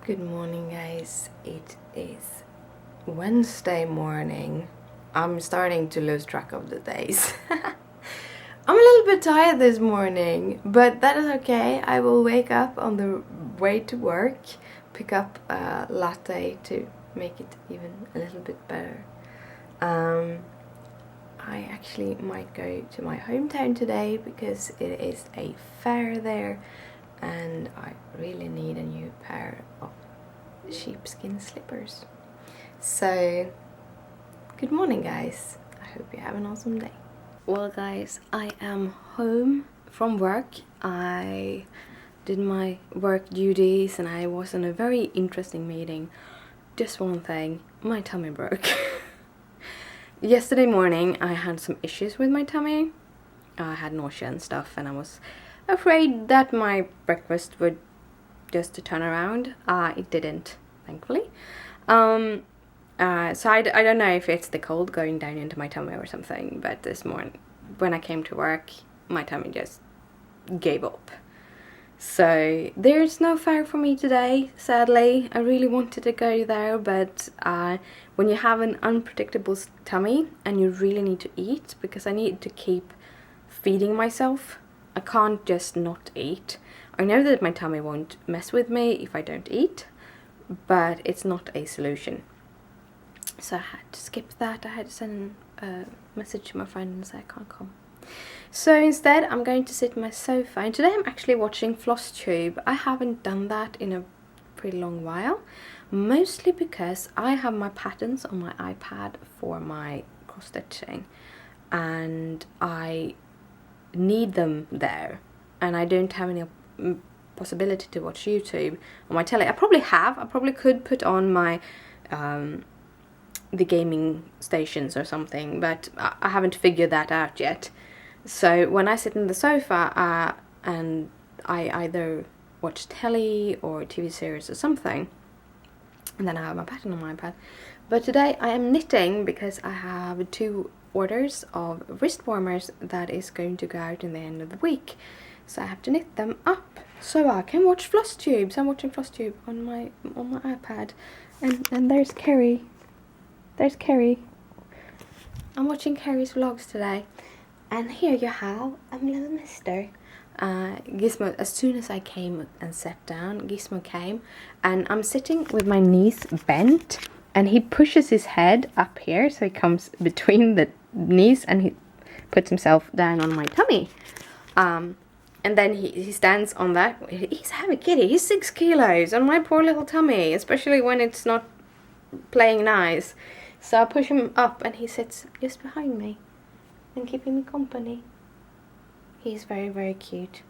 Good morning, guys. It is Wednesday morning. I'm starting to lose track of the days. I'm a little bit tired this morning, but that is okay. I will wake up on the way to work, pick up a latte to make it even a little bit better. I actually might go to my hometown today because it is a fair there and I really need a new pair of sheepskin slippers. So, good morning, guys. I hope you have an awesome day. Well, guys, I am home from work. I did my work duties and I was in a very interesting meeting. Just one thing, my tummy broke. Yesterday morning I had some issues with my tummy. I had nausea and stuff and I was afraid that my breakfast would just turn around. It didn't, thankfully. So I don't know if it's the cold going down into my tummy or something, but this morning when I came to work my tummy just gave up. So there's no fair for me today, sadly. I really wanted to go there, but when you have an unpredictable tummy and you really need to eat, because I need to keep feeding myself, I can't just not eat. I know that my tummy won't mess with me if I don't eat, but it's not a solution. So I had to skip that. I had to send a message to my friend and say I can't come. So instead I'm going to sit on my sofa, and today I'm actually watching FlossTube. I haven't done that in a pretty long while, mostly because I have my patterns on my iPad for my cross stitching and I need them there, and I don't have any possibility to watch YouTube on my telly. I probably could put on my the gaming stations or something, but I haven't figured that out yet. So when I sit in the sofa and I either watch telly or TV series or something, and then I have my pattern on my iPad. But today I am knitting because I have 2 orders of wrist warmers that is going to go out in the end of the week. So I have to knit them up so I can watch FlossTube. So I'm watching FlossTube on my iPad, and there's Kerry. There's Kerry. I'm watching Kerry's vlogs today. And here you have a little mister. Gizmo, as soon as I came and sat down, Gizmo came, and I'm sitting with my knees bent, and he pushes his head up here, so he comes between the knees, and he puts himself down on my tummy. And then he stands on that. He's a heavy kitty. He's 6 kilos on my poor little tummy, especially when it's not playing nice. So I push him up, and he sits just behind me and keeping me company. He's very, very cute.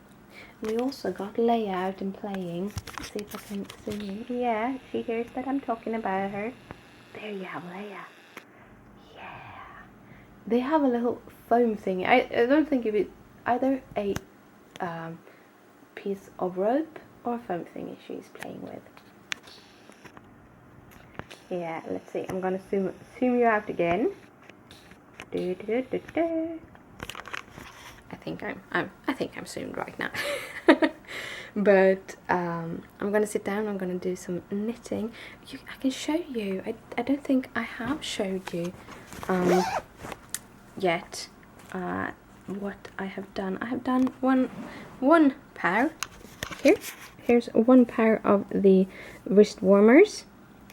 We also got Leia out and playing. Let's see if I can zoom in. Yeah, she hears that I'm talking about her. There you have Leia. Yeah. They have a little foam thing. I don't think of it either a piece of rope or a foam thingy she's playing with. Yeah, let's see. I'm gonna zoom you out again. I think I'm zoomed right now. But I'm gonna sit down. I'm gonna do some knitting. I can show you. I don't think I have showed you yet what I have done. I have done one pair here. Here's one pair of the wrist warmers,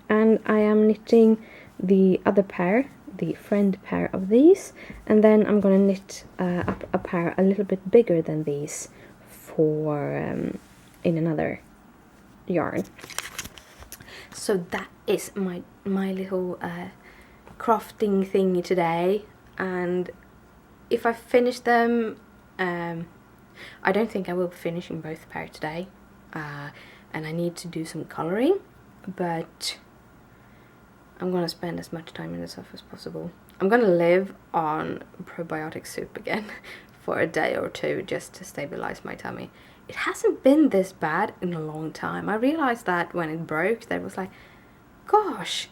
and I am knitting the other pair, the friend pair of these, and then I'm gonna knit up a pair a little bit bigger than these for in another yarn. So that is my little crafting thing today, and if I finish them, I don't think I will be finishing both pairs today, and I need to do some coloring, but I'm gonna spend as much time in the sofa as possible. I'm gonna live on probiotic soup again for a day or 2 just to stabilize my tummy. It hasn't been this bad in a long time. I realized that when it broke, that was like, gosh,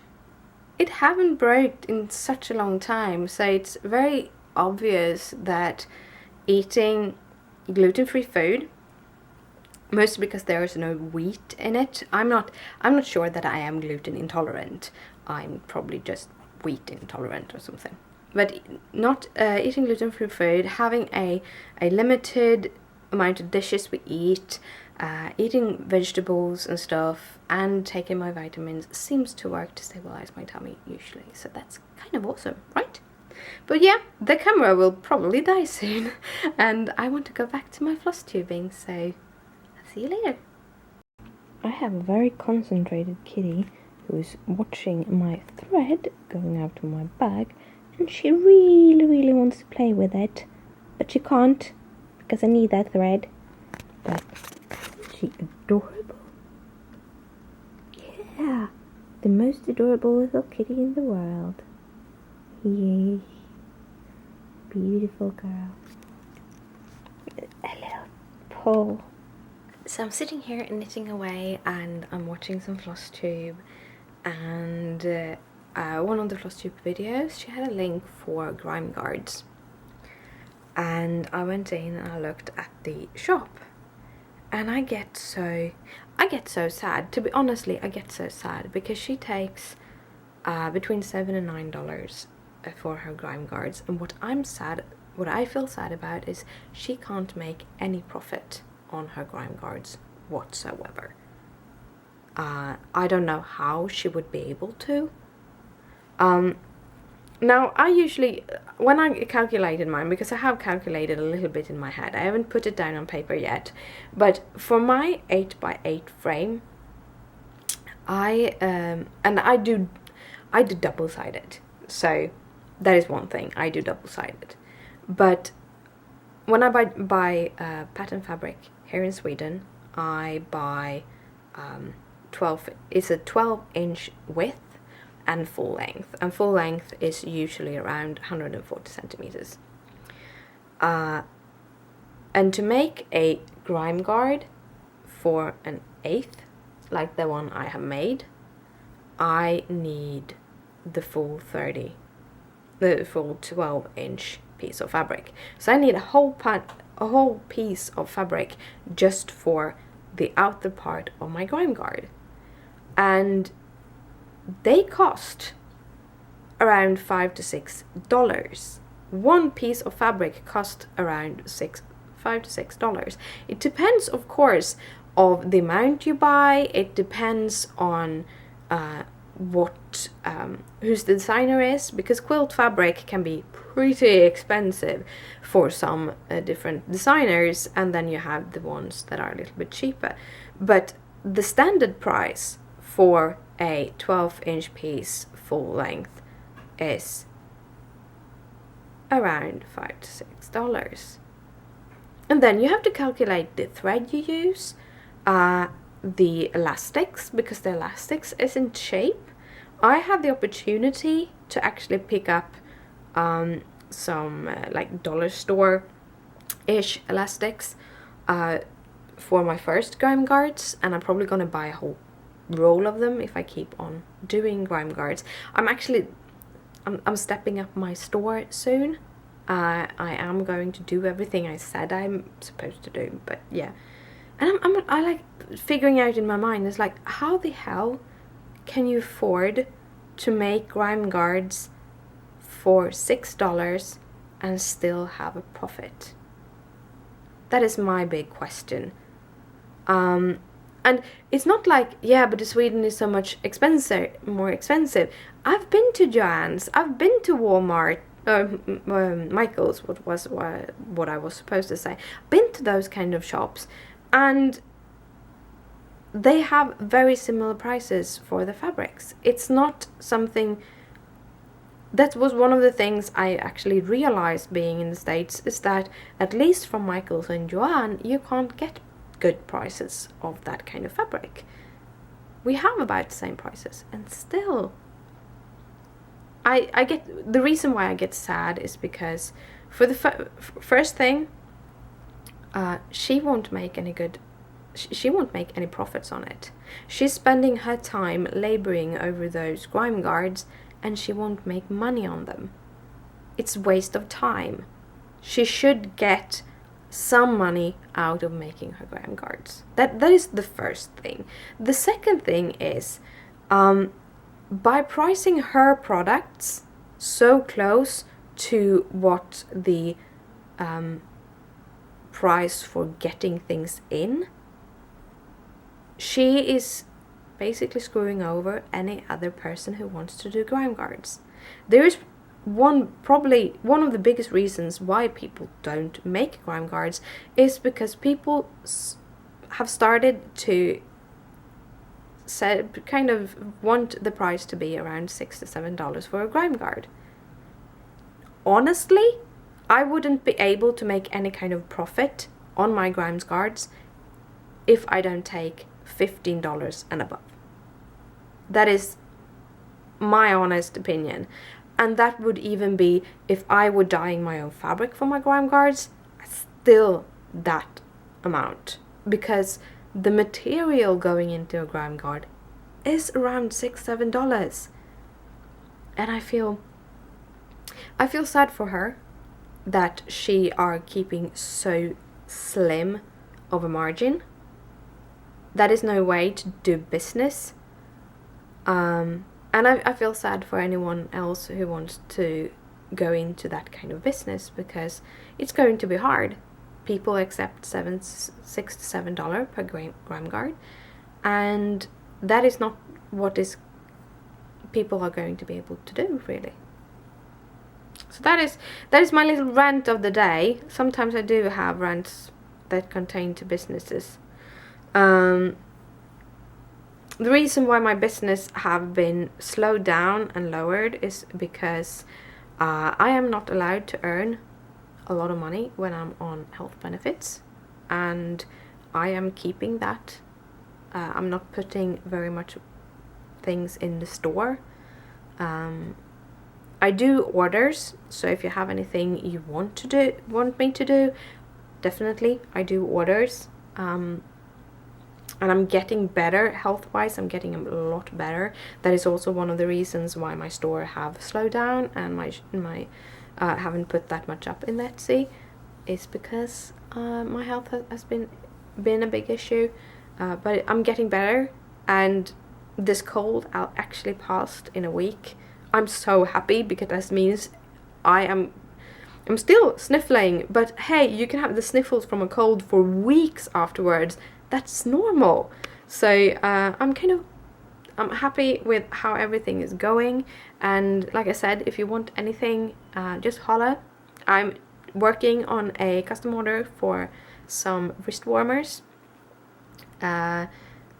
it haven't broke in such a long time. So it's very obvious that eating gluten-free food mostly because there is no wheat in it. I'm not sure that I am gluten intolerant. I'm probably just wheat intolerant or something. But not eating gluten-free food, having a limited amount of dishes we eat, eating vegetables and stuff, and taking my vitamins seems to work to stabilize my tummy usually. So that's kind of awesome, right? But yeah, the camera will probably die soon, and I want to go back to my floss tubing, so I'll see you later. I have a very concentrated kitty who is watching my thread going out of my bag, and she really wants to play with it, but she can't because I need that thread. But isn't she adorable? Yeah, the most adorable little kitty in the world. Yay. Beautiful girl. A little paw. So I'm sitting here knitting away and I'm watching some floss tube, and one of the floss tube videos, she had a link for grime guards, and I went in and I looked at the shop, and I get so sad, to be honestly. I get so sad because she takes between $7 and $9 for her grime guards, and what I feel sad about is she can't make any profit on her grime guards whatsoever. I don't know how she would be able to. Now, I usually, when I calculated mine, because I have calculated a little bit in my head, I haven't put it down on paper yet, but for my 8x8 frame, I do double-sided, so that is one thing, I do double-sided. But when I buy pattern fabric here in Sweden, I buy 12-inch width and full length, and full length is usually around 140 centimeters. And to make a grime guard for an 1/8, like the one I have made, I need the full 12-inch piece of fabric. So I need a whole piece of fabric just for the outer part of my grime guard, and they cost around $5 to $6. One piece of fabric costs around $5 to $6. It depends, of course, of the amount you buy. It depends on whose the designer is, because quilt fabric can be pretty expensive for some different designers, and then you have the ones that are a little bit cheaper. But the standard price for a 12-inch piece full length is around $5 to $6. And then you have to calculate the thread you use, the elastics, because the elastics isn't shape. I had the opportunity to actually pick up some like dollar store-ish elastics for my first grime guards, and I'm probably gonna buy a whole roll of them if I keep on doing grime guards. I'm stepping up my store soon. I am going to do everything I said I'm supposed to do, but yeah. And I like figuring out in my mind, it's like, how the hell can you afford to make grime guards for $6 and still have a profit? That is my big question. And it's not like, yeah, but Sweden is so much more expensive. I've been to Joann's, I've been to Walmart, Michael's, what I was supposed to say. Been to those kind of shops, and they have very similar prices for the fabrics. It's not something. That was one of the things I actually realized being in the States, is that at least from Michael's and Joann, you can't get good prices of that kind of fabric. We have about the same prices, and still I get, the reason why I get sad is because for the first thing, she won't make any profits on it. She's spending her time laboring over those grime guards, and she won't make money on them. It's waste of time. She should get some money out of making her gram guards. That is the first thing. The second thing is, by pricing her products so close to what the price for getting things in, she is basically screwing over any other person who wants to do grime guards. There is probably one of the biggest reasons why people don't make grime guards is because people have started to kind of want the price to be around $6 to $7 for a grime guard. Honestly, I wouldn't be able to make any kind of profit on my grime guards if I don't take $15 and above. That is my honest opinion. And that would even be if I were dyeing my own fabric for my grime guards, still that amount. Because the material going into a grime guard is around $6-7. And I feel sad for her that she are keeping so slim of a margin. That is no way to do business. And I feel sad for anyone else who wants to go into that kind of business, because it's going to be hard. People accept $6 to $7 per grime guard, and that is not what people are going to be able to do, really. So that is my little rant of the day. Sometimes I do have rants that contain to businesses. The reason why my business have been slowed down and lowered is because I am not allowed to earn a lot of money when I'm on health benefits, and I am keeping that. I'm not putting very much things in the store. I do orders, so if you have anything you want me to do, definitely I do orders. And I'm getting better health-wise. I'm getting a lot better. That is also one of the reasons why my store have slowed down and my haven't put that much up in Etsy, is because my health has been a big issue. But I'm getting better, and this cold actually passed in a week. I'm so happy, because that means I'm still sniffling, but hey, you can have the sniffles from a cold for weeks afterwards. That's normal. So I'm happy with how everything is going. And like I said, if you want anything, just holla. I'm working on a custom order for some wrist warmers. I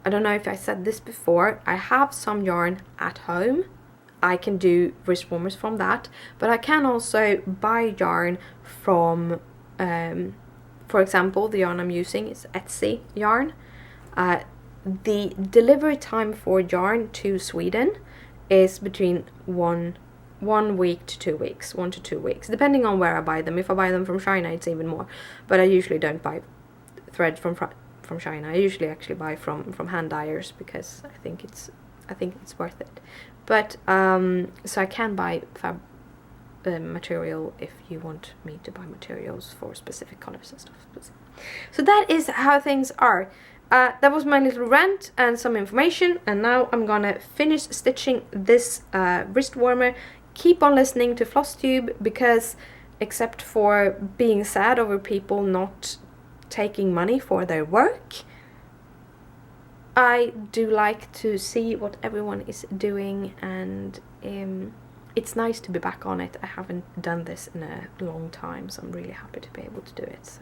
don't know if I said this before. I have some yarn at home. I can do wrist warmers from that, but I can also buy yarn from for example, the yarn I'm using is Etsy yarn. The delivery time for yarn to Sweden is between 1 week to 2 weeks, 1 to 2 weeks, depending on where I buy them. If I buy them from China, it's even more, but I usually don't buy thread from China. I usually actually buy from hand dyers, because I think it's worth it. But so I can buy material if you want me to buy materials for specific colors and stuff. So that is how things are. That was my little rant and some information, and now I'm gonna finish stitching this wrist warmer. Keep on listening to FlossTube, because except for being sad over people not taking money for their work, I do like to see what everyone is doing, and it's nice to be back on it. I haven't done this in a long time, so I'm really happy to be able to do it. So